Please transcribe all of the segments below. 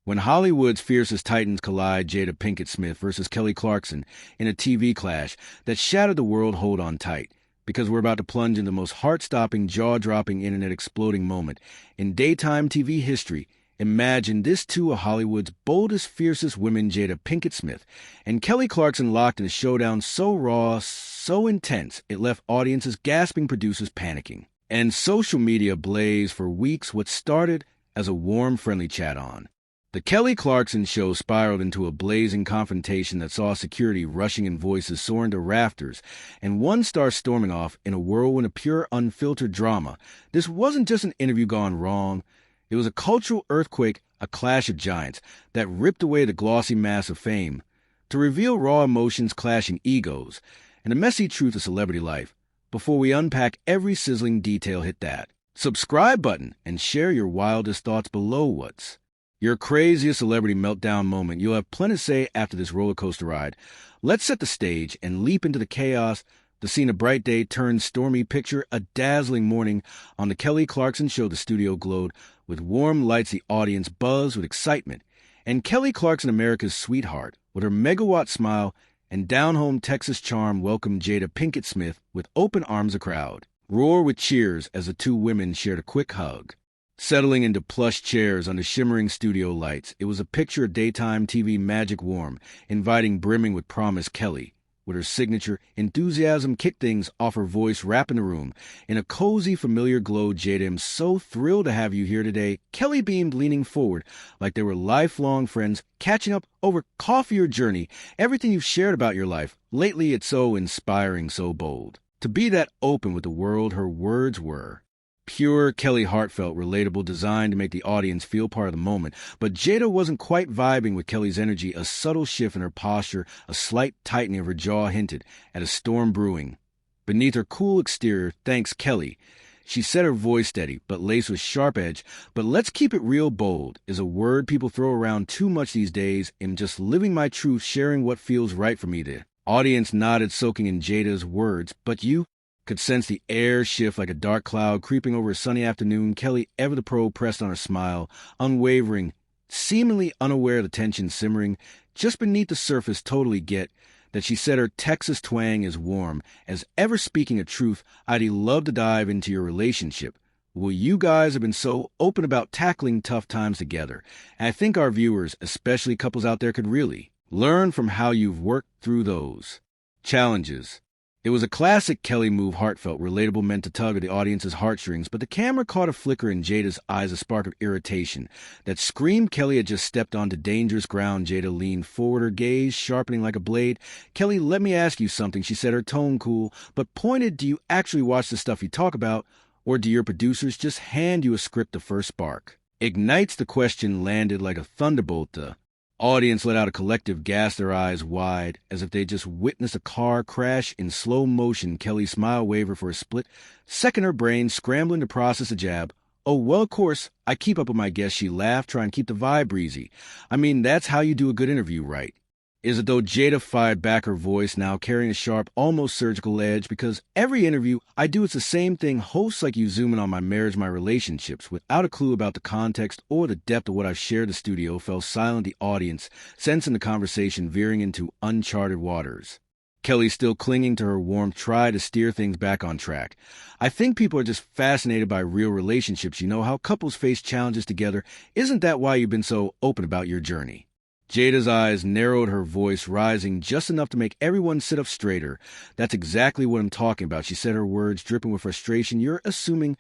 When Hollywood's fiercest titans collide, Jada Pinkett Smith versus Kelly Clarkson in a TV clash that shattered the world, hold on tight, because we're about to plunge into the most heart-stopping, jaw-dropping, internet-exploding moment in daytime TV history. Imagine this two of Hollywood's boldest, fiercest women, Jada Pinkett Smith and Kelly Clarkson, locked in a showdown so raw, so intense, it left audiences gasping, producers panicking, and social media ablaze for weeks. What started as a warm, friendly chat-on, the Kelly Clarkson show spiraled into a blazing confrontation that saw security rushing and voices soaring to rafters, and one star storming off in a whirlwind of pure, unfiltered drama. This wasn't just an interview gone wrong. It was a cultural earthquake, a clash of giants that ripped away the glossy mask of fame to reveal raw emotions, clashing egos, and the messy truth of celebrity life. Before we unpack every sizzling detail, hit that subscribe button and share your wildest thoughts below. What's your craziest celebrity meltdown moment? You'll have plenty to say after this roller coaster ride. Let's set the stage and leap into the chaos. The scene, a bright day turns stormy. Picture a dazzling morning on the Kelly Clarkson show. The studio glowed with warm lights, the audience buzzed with excitement. And Kelly Clarkson, America's sweetheart, with her megawatt smile and down-home Texas charm, welcomed Jada Pinkett Smith with open arms. A crowd roared with cheers as the two women shared a quick hug. Settling into plush chairs under shimmering studio lights, it was a picture of daytime TV magic, warm, inviting, brimming with promise. Kelly, with her signature enthusiasm, kicked things off, her voice wrapping the room in a cozy, familiar glow. Jada, I'm so thrilled to have you here today. Kelly beamed, leaning forward like they were lifelong friends, catching up over coffee or journey. Everything you've shared about your life lately, it's so inspiring, so bold. To be that open with the world, her words were pure, Kelly, heartfelt, relatable, designed to make the audience feel part of the moment. But Jada wasn't quite vibing with Kelly's energy. A subtle shift in her posture, a slight tightening of her jaw hinted at a storm brewing beneath her cool exterior. Thanks, Kelly, she said, her voice steady but laced with sharp edge. But let's keep it real. Bold is a word people throw around too much these days. I'm just living my truth, sharing what feels right for me. The audience nodded, soaking in Jada's words. But you could sense the air shift like a dark cloud creeping over a sunny afternoon. Kelly, ever the pro, pressed on her smile, unwavering, seemingly unaware of the tension simmering just beneath the surface. Totally get that, she said, her Texas twang is warm as ever, speaking a truth. I'd love to dive into your relationship. Well, you guys have been so open about tackling tough times together, and I think our viewers, especially couples out there, could really learn from how you've worked through those challenges. It was a classic Kelly move, heartfelt, relatable, meant to tug at the audience's heartstrings, but the camera caught a flicker in Jada's eyes, a spark of irritation that screamed Kelly had just stepped onto dangerous ground. Jada leaned forward, her gaze sharpening like a blade. Kelly, let me ask you something, she said, her tone cool but pointed. Do you actually watch the stuff you talk about, or do your producers just hand you a script? The first spark ignites. The question landed like a thunderbolt. The audience let out a collective gasp, their eyes wide as if they just witnessed a car crash in slow motion. Kelly's smile wavered for a split second, her brain scrambling to process a jab. Oh, well, of course, I keep up with my guests, she laughed, trying to keep the vibe breezy. I mean, that's how you do a good interview, right? Is it though? Jada fired back, her voice now carrying a sharp, almost surgical edge. Because every interview I do, it's the same thing. Hosts like you zoom in on my marriage, my relationships, without a clue about the context or the depth of what I've shared. The studio fell silent, the audience sensing the conversation veering into uncharted waters. Kelly, still clinging to her warmth, tried to steer things back on track. I think people are just fascinated by real relationships, how couples face challenges together. Isn't that why you've been so open about your journey? Jada's eyes narrowed, her voice rising just enough to make everyone sit up straighter. That's exactly what I'm talking about, she said, her words dripping with frustration. You're assuming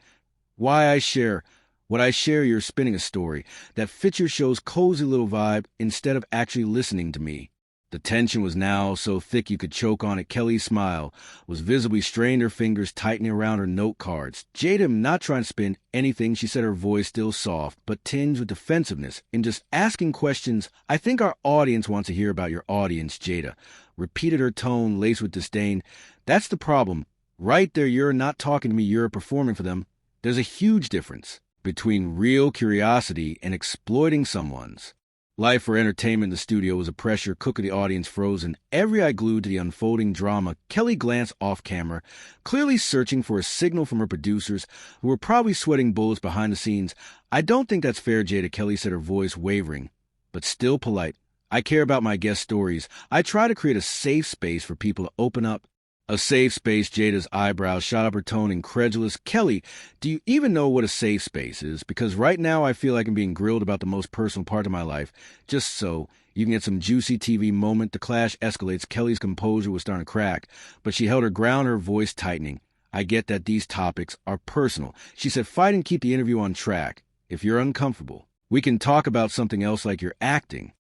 why I share what I share. You're spinning a story that fits your show's cozy little vibe instead of actually listening to me. The tension was now so thick you could choke on it. Kelly's smile was visibly strained, her fingers tightening around her note cards. Jada, I'm not trying to spin anything, she said, her voice still soft, but tinged with defensiveness. In just asking questions, I think our audience wants to hear about your audience. Jada repeated, her tone laced with disdain. That's the problem. Right there, you're not talking to me, you're performing for them. There's a huge difference between real curiosity and exploiting someone's life for entertainment. The studio was a pressure cooker, the audience frozen, every eye glued to the unfolding drama. Kelly glanced off camera, clearly searching for a signal from her producers, who were probably sweating bullets behind the scenes. I don't think that's fair, Jada, Kelly said, her voice wavering. but still polite. I care about my guest stories. I try to create a safe space for people to open up. A safe space, Jada's eyebrows shot up, her tone incredulous. Kelly, do you even know what a safe space is? Because right now I feel like I'm being grilled about the most personal part of my life. Just so you can get some juicy TV moment. The clash escalates. Kelly's composure was starting to crack, but she held her ground, her voice tightening. I get that these topics are personal. She said, fight and keep the interview on track. If you're uncomfortable, we can talk about something else like your acting.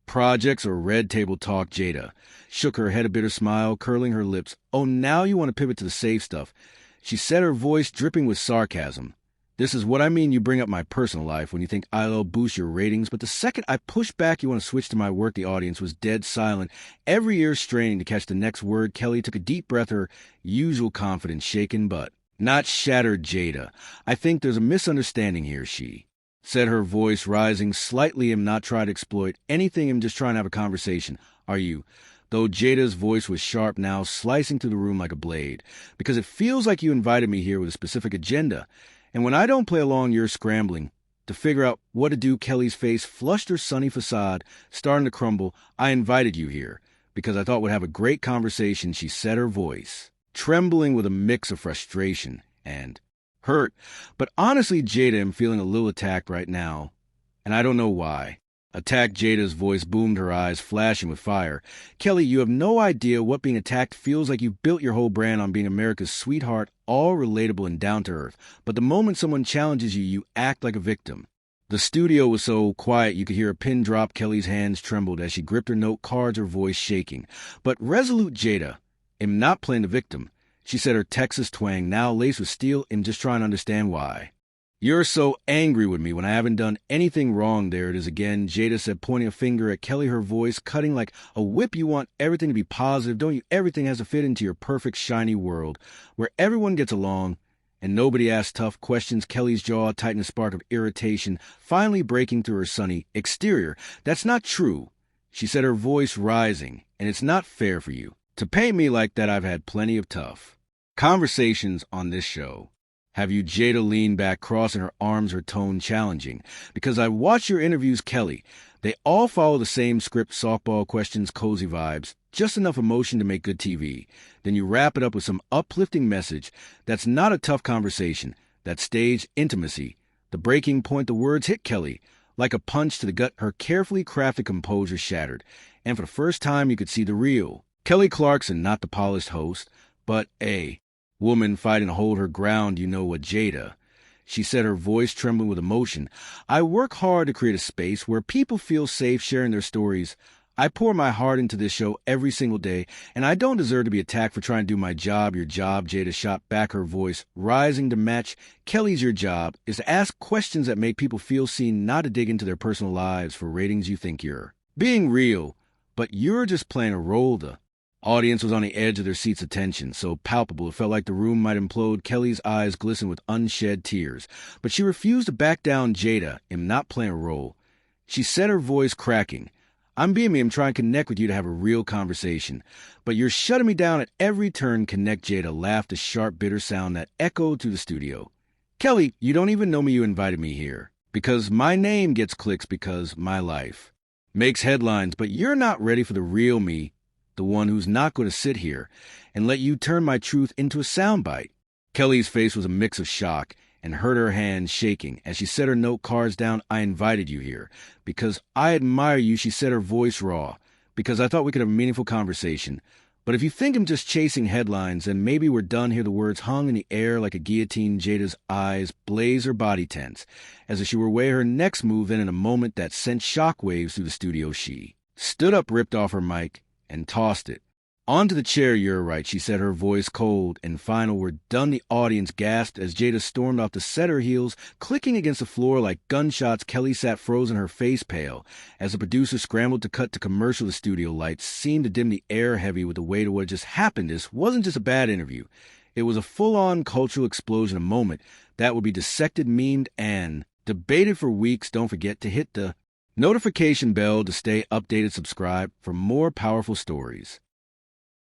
Projects or red table talk. Jada shook her head, a bitter smile curling her lips. Oh, now you want to pivot to the safe stuff. She said, her voice dripping with sarcasm. This is what I mean. You bring up my personal life when you think I'll boost your ratings, but the second I push back, you want to switch to my work. The audience was dead silent, every ear straining to catch the next word. Kelly took a deep breath, her usual confidence shaken but not shattered. Jada, I think there's a misunderstanding here, she said, her voice rising slightly. I'm not trying to exploit anything. I'm just trying to have a conversation. Are you? Though Jada's voice was sharp now, slicing through the room like a blade. Because it feels like you invited me here with a specific agenda. And when I don't play along, you're scrambling to figure out what to do. Kelly's face flushed, her sunny facade starting to crumble. I invited you here because I thought we'd have a great conversation, she said, her voice trembling with a mix of frustration and hurt. But honestly, Jada, I'm feeling a little attacked right now, and I don't know why. Attacked? Jada's voice boomed, her eyes flashing with fire. Kelly, you have no idea what being attacked feels like. You've built your whole brand on being America's sweetheart, all relatable and down to earth. But the moment someone challenges you, you act like a victim. The studio was so quiet you could hear a pin drop. Kelly's hands trembled as she gripped her note cards, her voice shaking. But resolute. Jada, I'm not playing the victim, she said, her Texas twang now laced with steel. I'm just trying to understand why you're so angry with me when I haven't done anything wrong. There it is again, Jada said, pointing a finger at Kelly, her voice cutting like a whip. You want everything to be positive, don't you? Everything has to fit into your perfect, shiny world where everyone gets along and nobody asks tough questions. Kelly's jaw tightened, a spark of irritation finally breaking through her sunny exterior. That's not true, she said, her voice rising, and it's not fair for you to paint me like that. I've had plenty of tough conversations on this show. Have you? Jada leaned back, crossing her arms, her tone challenging. Because I watch your interviews, Kelly. They all follow the same script, softball questions, cozy vibes, just enough emotion to make good TV. Then you wrap it up with some uplifting message. That's not a tough conversation. That's staged intimacy. The breaking point, the words hit Kelly like a punch to the gut, her carefully crafted composure shattered. And for the first time, you could see the real Kelly Clarkson, not the polished host, but a woman fighting to hold her ground. You know what, Jada, she said, her voice trembling with emotion. I work hard to create a space where people feel safe sharing their stories. I pour my heart into this show every single day, and I don't deserve to be attacked for trying to do my job. Your job, Jada shot back, her voice rising to match Kelly's. Your job is to ask questions that make people feel seen, not to dig into their personal lives for ratings. You think you're being real, but you're just playing a role. The audience was on the edge of their seats, attention so palpable it felt like the room might implode. Kelly's eyes glistened with unshed tears, but she refused to back down. Jada, I'm not playing a role, she said, her voice cracking. I'm being me. I'm trying to connect with you to have a real conversation, but you're shutting me down at every turn. Connect? Jada laughed, a sharp, bitter sound that echoed through the studio. Kelly, you don't even know me. You invited me here because my name gets clicks, because my life makes headlines, but you're not ready for the real me, the one who's not going to sit here and let you turn my truth into a soundbite. Kelly's face was a mix of shock and hurt, her hands shaking as she set her note cards down. I invited you here because I admire you, she said, her voice raw, because I thought we could have a meaningful conversation. But if you think I'm just chasing headlines, then maybe we're done here. The words hung in the air like a guillotine. Jada's eyes blazed, her body tense, as if she were weighing her next move. Then in a moment that sent shockwaves through the studio, she stood up, ripped off her mic, and tossed it onto the chair. You're right, she said, her voice cold and final. We're done. The audience gasped as Jada stormed off to set, her heels clicking against the floor like gunshots. Kelly sat frozen, her face pale, as the producer scrambled to cut to commercial. The studio lights seemed to dim the air heavy with the weight of what just happened. This wasn't just a bad interview. It was a full-on cultural explosion, a moment that would be dissected, memed, and debated for weeks. Don't forget to hit the notification bell to stay updated. Subscribe for more powerful stories.